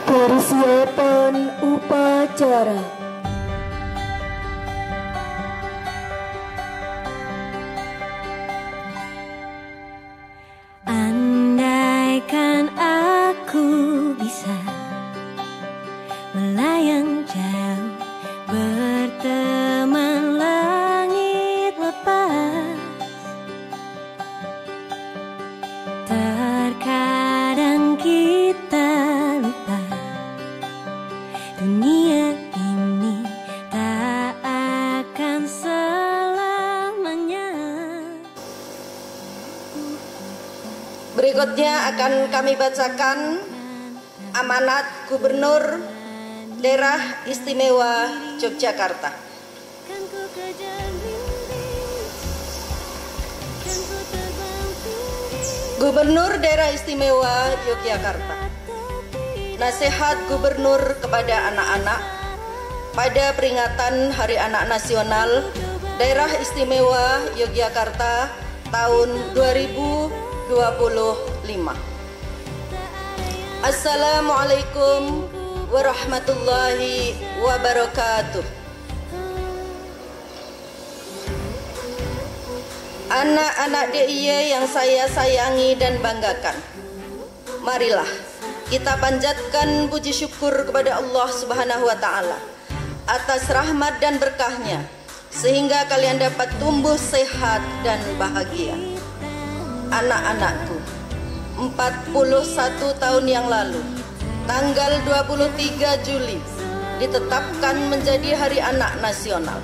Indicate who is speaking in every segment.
Speaker 1: Persiapan upacara.
Speaker 2: Andaikan aku bisa melayang jauh, berteman langit lepas. Terkadang kita lupa dunia ini tak akan selamanya.
Speaker 3: Berikutnya akan kami bacakan amanat Gubernur Daerah Istimewa Yogyakarta. Gubernur Daerah Istimewa Yogyakarta. Nasihat Gubernur kepada anak-anak pada peringatan Hari Anak Nasional Daerah Istimewa Yogyakarta tahun 2025. Assalamualaikum warahmatullahi wabarakatuh. Anak-anak DIY yang saya sayangi dan banggakan, marilah kita panjatkan puji syukur kepada Allah Subhanahu wa Ta'ala atas rahmat dan berkahnya, sehingga kalian dapat tumbuh sehat dan bahagia. Anak-anakku, 41 tahun yang lalu, tanggal 23 Juli, ditetapkan menjadi Hari Anak Nasional.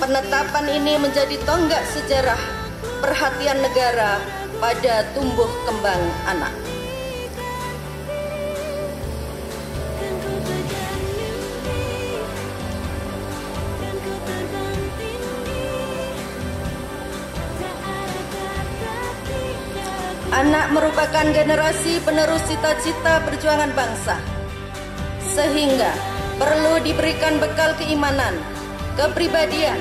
Speaker 3: Penetapan ini menjadi tonggak sejarah perhatian negara pada tumbuh kembang anak. Anak merupakan generasi penerus cita-cita perjuangan bangsa, sehingga perlu diberikan bekal keimanan, kepribadian,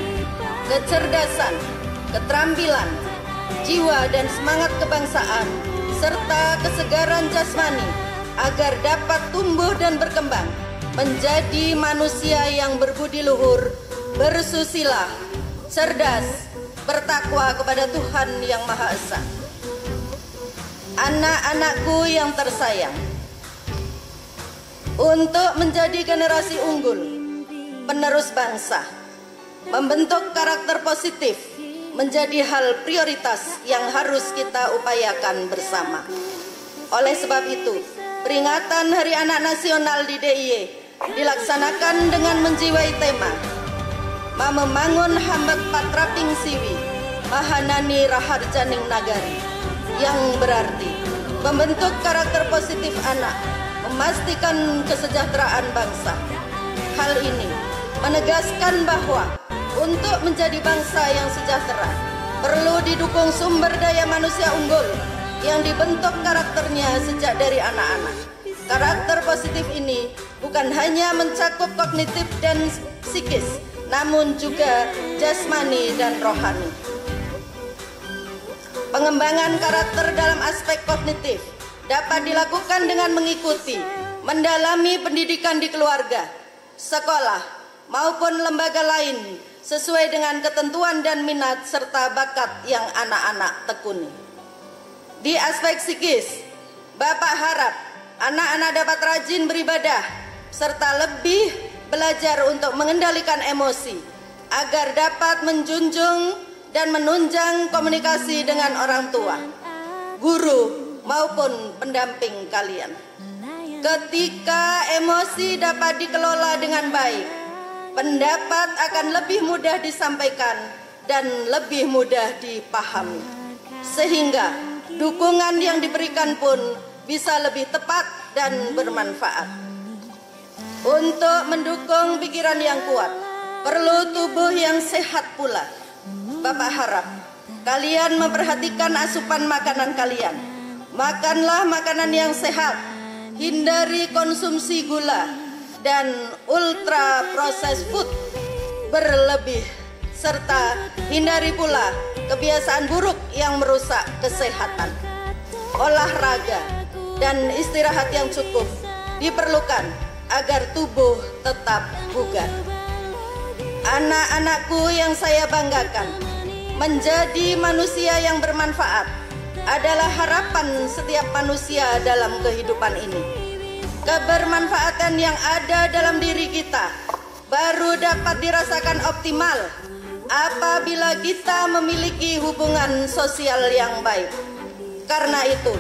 Speaker 3: kecerdasan, keterampilan, jiwa dan semangat kebangsaan, serta kesegaran jasmani agar dapat tumbuh dan berkembang menjadi manusia yang berbudi luhur, bersusila, cerdas, bertakwa kepada Tuhan Yang Maha Esa. Anak-anakku yang tersayang, untuk menjadi generasi unggul, penerus bangsa, membentuk karakter positif menjadi hal prioritas yang harus kita upayakan bersama. Oleh sebab itu, peringatan Hari Anak Nasional di DIY dilaksanakan dengan menjiwai tema Membangun Hambak Patraping Siwi Mahanani Raharjaning Nagari, yang berarti membentuk karakter positif anak, memastikan kesejahteraan bangsa. Hal ini menegaskan bahwa untuk menjadi bangsa yang sejahtera perlu didukung sumber daya manusia unggul yang dibentuk karakternya sejak dari anak-anak. Karakter positif ini bukan hanya mencakup kognitif dan psikis, namun juga jasmani dan rohani. Pengembangan karakter dalam aspek kognitif dapat dilakukan dengan mengikuti, mendalami pendidikan di keluarga, sekolah, maupun lembaga lain sesuai dengan ketentuan dan minat serta bakat yang anak-anak tekuni. Di aspek psikis, Bapak harap anak-anak dapat rajin beribadah serta lebih belajar untuk mengendalikan emosi agar dapat menjunjung dan menunjang komunikasi dengan orang tua, guru, maupun pendamping kalian. Ketika emosi dapat dikelola dengan baik, pendapat akan lebih mudah disampaikan dan lebih mudah dipahami, sehingga dukungan yang diberikan pun bisa lebih tepat dan bermanfaat. Untuk mendukung pikiran yang kuat, perlu tubuh yang sehat pula. Bapak harap kalian memperhatikan asupan makanan kalian. Makanlah makanan yang sehat, hindari konsumsi gula dan ultra processed food berlebih, serta hindari pula kebiasaan buruk yang merusak kesehatan. Olahraga dan istirahat yang cukup diperlukan agar tubuh tetap bugar. Anak-anakku yang saya banggakan, menjadi manusia yang bermanfaat adalah harapan setiap manusia dalam kehidupan ini. Kebermanfaatan yang ada dalam diri kita baru dapat dirasakan optimal apabila kita memiliki hubungan sosial yang baik. Karena itu,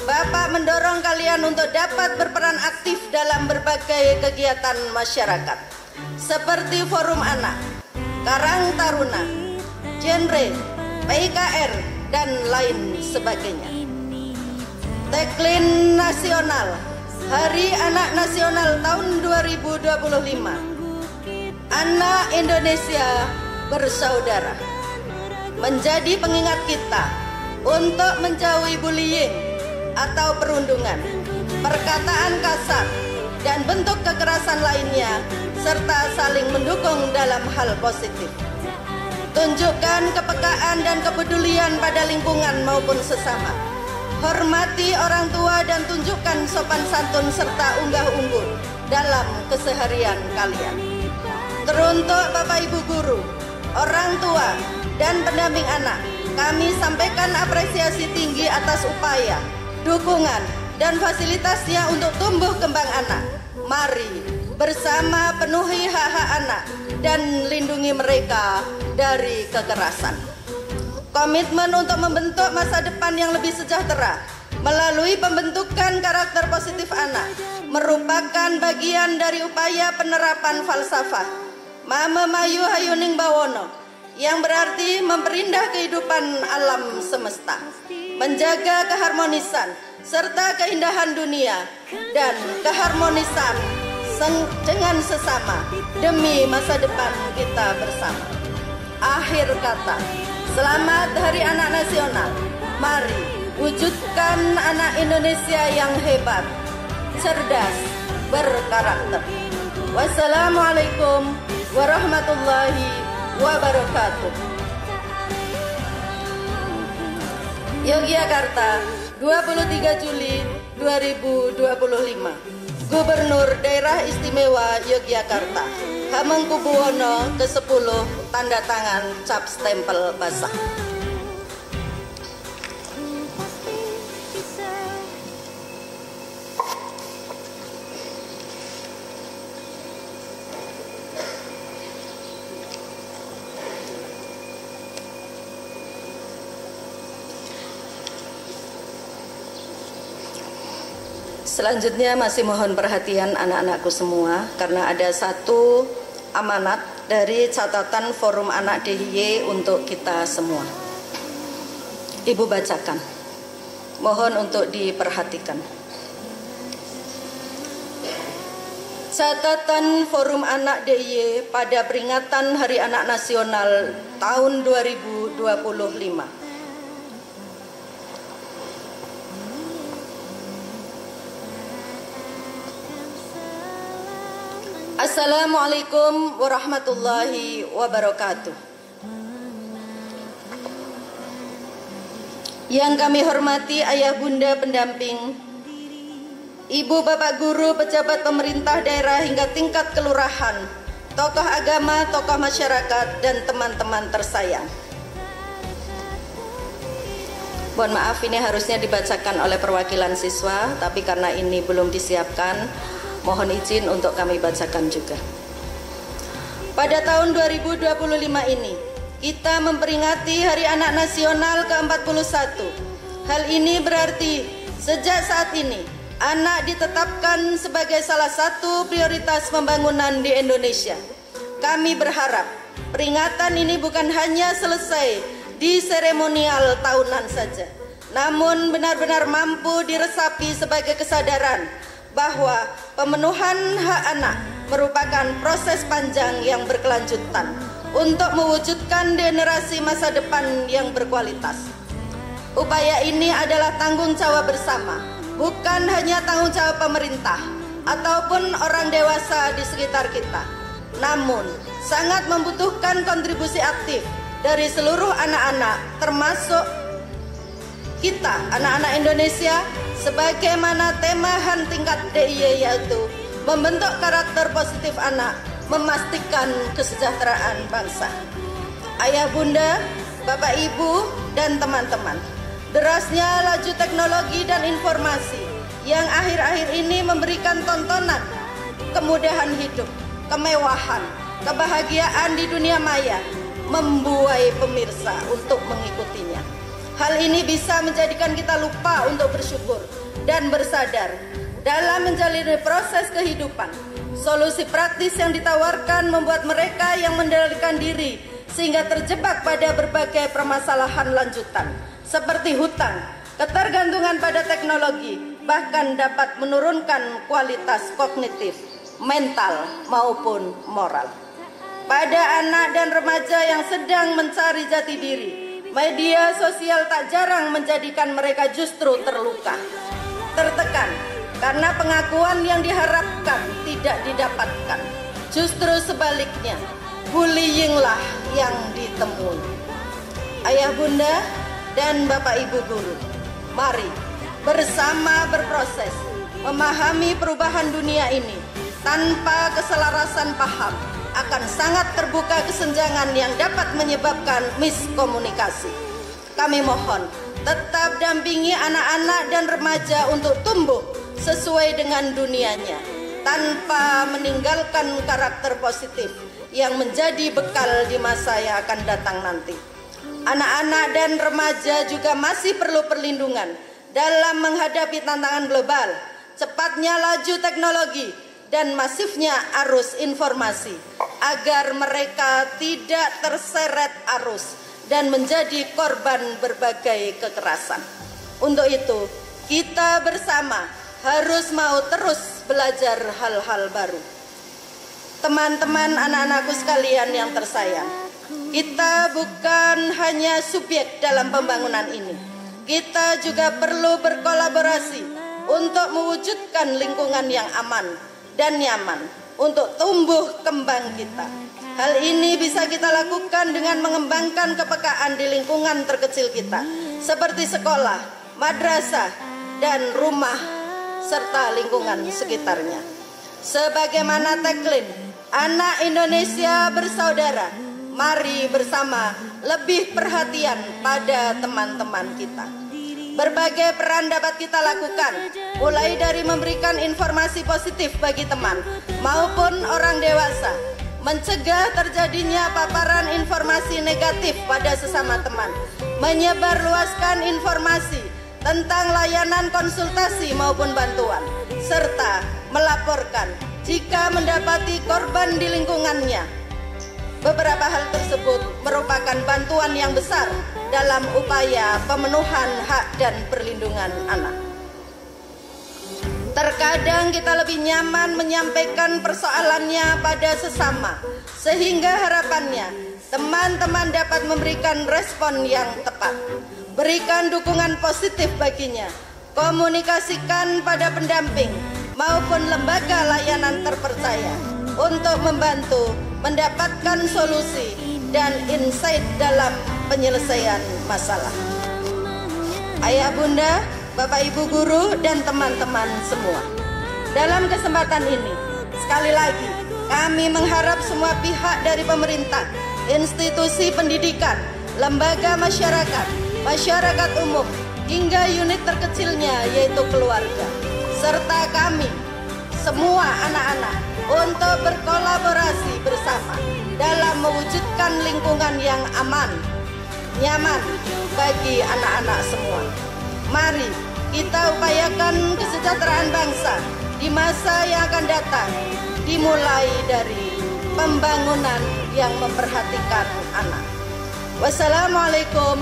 Speaker 3: Bapak mendorong kalian untuk dapat berperan aktif dalam berbagai kegiatan masyarakat, seperti Forum Anak, Karang Taruna, Genre, PIKR, dan lain sebagainya. Tagline nasional Hari Anak Nasional tahun 2025, Anak Indonesia Bersaudara, menjadi pengingat kita untuk menjauhi bullying atau perundungan, perkataan kasar, dan bentuk kekerasan lainnya, serta saling mendukung dalam hal positif. Tunjukkan kepekaan dan kepedulian pada lingkungan maupun sesama. Hormati orang tua dan tunjukkan sopan santun serta unggah-ungguh dalam keseharian kalian. Teruntuk Bapak Ibu guru, orang tua, dan pendamping anak, kami sampaikan apresiasi tinggi atas upaya, dukungan, dan fasilitasnya untuk tumbuh kembang anak. Mari bersama penuhi hak-hak anak dan lindungi mereka dari kekerasan. Komitmen untuk membentuk masa depan yang lebih sejahtera melalui pembentukan karakter positif anak merupakan bagian dari upaya penerapan falsafah Mame Mayu Hayuning Bawono, yang berarti memperindah kehidupan alam semesta, menjaga keharmonisan serta keindahan dunia dan keharmonisan dengan sesama demi masa depan kita bersama. Akhir kata, selamat Hari Anak Nasional. Mari wujudkan anak Indonesia yang hebat, cerdas, berkarakter. Wassalamualaikum warahmatullahi wabarakatuh. Yogyakarta, 23 Juli 2025. Gubernur Daerah Istimewa Yogyakarta, Hamengkubuwono ke-10, tanda tangan cap stempel basah. Selanjutnya masih mohon perhatian anak-anakku semua, karena ada satu amanat dari catatan Forum Anak DIY untuk kita semua. Ibu bacakan, mohon untuk diperhatikan. Catatan Forum Anak DIY pada peringatan Hari Anak Nasional tahun 2025. Assalamualaikum warahmatullahi wabarakatuh. Yang kami hormati ayah bunda pendamping, ibu bapak guru, pejabat pemerintah daerah hingga tingkat kelurahan, tokoh agama, tokoh masyarakat, dan teman-teman tersayang. Mohon maaf, ini harusnya dibacakan oleh perwakilan siswa, tapi karena ini belum disiapkan, mohon izin untuk kami bacakan juga. Pada tahun 2025 ini, kita memperingati Hari Anak Nasional ke-41. Hal ini berarti sejak saat ini, anak ditetapkan sebagai salah satu prioritas pembangunan di Indonesia. Kami berharap peringatan ini bukan hanya selesai di seremonial tahunan saja, namun benar-benar mampu diresapi sebagai kesadaran bahwa pemenuhan hak anak merupakan proses panjang yang berkelanjutan untuk mewujudkan generasi masa depan yang berkualitas. Upaya ini adalah tanggung jawab bersama, bukan hanya tanggung jawab pemerintah ataupun orang dewasa di sekitar kita, namun sangat membutuhkan kontribusi aktif dari seluruh anak-anak, termasuk kita anak-anak Indonesia sebagaimana tema HAN tingkat DIY, yaitu membentuk karakter positif anak, memastikan kesejahteraan bangsa. Ayah bunda, bapak ibu, dan teman-teman, derasnya laju teknologi dan informasi yang akhir-akhir ini memberikan tontonan kemudahan hidup, kemewahan, kebahagiaan di dunia maya, membuai pemirsa untuk mengikutinya. Hal ini bisa menjadikan kita lupa untuk bersyukur dan bersadar dalam menjalani proses kehidupan. Solusi praktis yang ditawarkan membuat mereka yang mengendalikan diri sehingga terjebak pada berbagai permasalahan lanjutan seperti hutang, ketergantungan pada teknologi, bahkan dapat menurunkan kualitas kognitif, mental maupun moral. Pada anak dan remaja yang sedang mencari jati diri, media sosial tak jarang menjadikan mereka justru terluka, tertekan karena pengakuan yang diharapkan tidak didapatkan. Justru sebaliknya, bullyinglah yang ditemui. Ayah bunda dan bapak ibu guru, mari bersama berproses memahami perubahan dunia ini. Tanpa keselarasan paham, akan sangat terbuka kesenjangan yang dapat menyebabkan miskomunikasi. Kami mohon tetap dampingi anak-anak dan remaja untuk tumbuh sesuai dengan dunianya, tanpa meninggalkan karakter positif yang menjadi bekal di masa yang akan datang nanti. Anak-anak dan remaja juga masih perlu perlindungan dalam menghadapi tantangan global, cepatnya laju teknologi, dan masifnya arus informasi, agar mereka tidak terseret arus dan menjadi korban berbagai kekerasan. Untuk itu, kita bersama harus mau terus belajar hal-hal baru. Teman-teman, anak-anakku sekalian yang tersayang, kita bukan hanya subjek dalam pembangunan ini. Kita juga perlu berkolaborasi untuk mewujudkan lingkungan yang aman dan nyaman untuk tumbuh kembang kita. Hal ini bisa kita lakukan dengan mengembangkan kepekaan di lingkungan terkecil kita, seperti sekolah, madrasah, dan rumah, serta lingkungan sekitarnya. Sebagaimana tagline Anak Indonesia Bersaudara, mari bersama lebih perhatian pada teman-teman kita. Berbagai peran dapat kita lakukan, mulai dari memberikan informasi positif bagi teman maupun orang dewasa, mencegah terjadinya paparan informasi negatif pada sesama teman, menyebarluaskan informasi tentang layanan konsultasi maupun bantuan, serta melaporkan jika mendapati korban di lingkungannya. Beberapa hal tersebut merupakan bantuan yang besar dalam upaya pemenuhan hak dan perlindungan anak. Terkadang kita lebih nyaman menyampaikan persoalannya pada sesama, sehingga harapannya teman-teman dapat memberikan respon yang tepat. Berikan dukungan positif baginya, komunikasikan pada pendamping maupun lembaga layanan terpercaya untuk membantu mendapatkan solusi dan insight dalam penyelesaian masalah. Ayah bunda, bapak ibu guru, dan teman-teman semua, dalam kesempatan ini sekali lagi kami mengharap semua pihak dari pemerintah, institusi pendidikan, lembaga masyarakat, masyarakat umum, hingga unit terkecilnya yaitu keluarga, serta kami semua anak-anak untuk berkolaborasi bersama dalam mewujudkan lingkungan yang aman, nyaman bagi anak-anak semua. Mari kita upayakan kesejahteraan bangsa di masa yang akan datang, dimulai dari pembangunan yang memperhatikan anak. Wassalamualaikum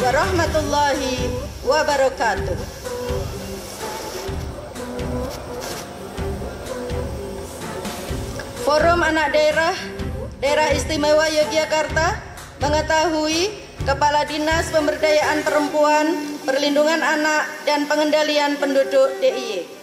Speaker 3: warahmatullahi wabarakatuh. Forum Anak Daerah Istimewa Yogyakarta mengetahui Kepala Dinas Pemberdayaan Perempuan, Perlindungan Anak, dan Pengendalian Penduduk DIY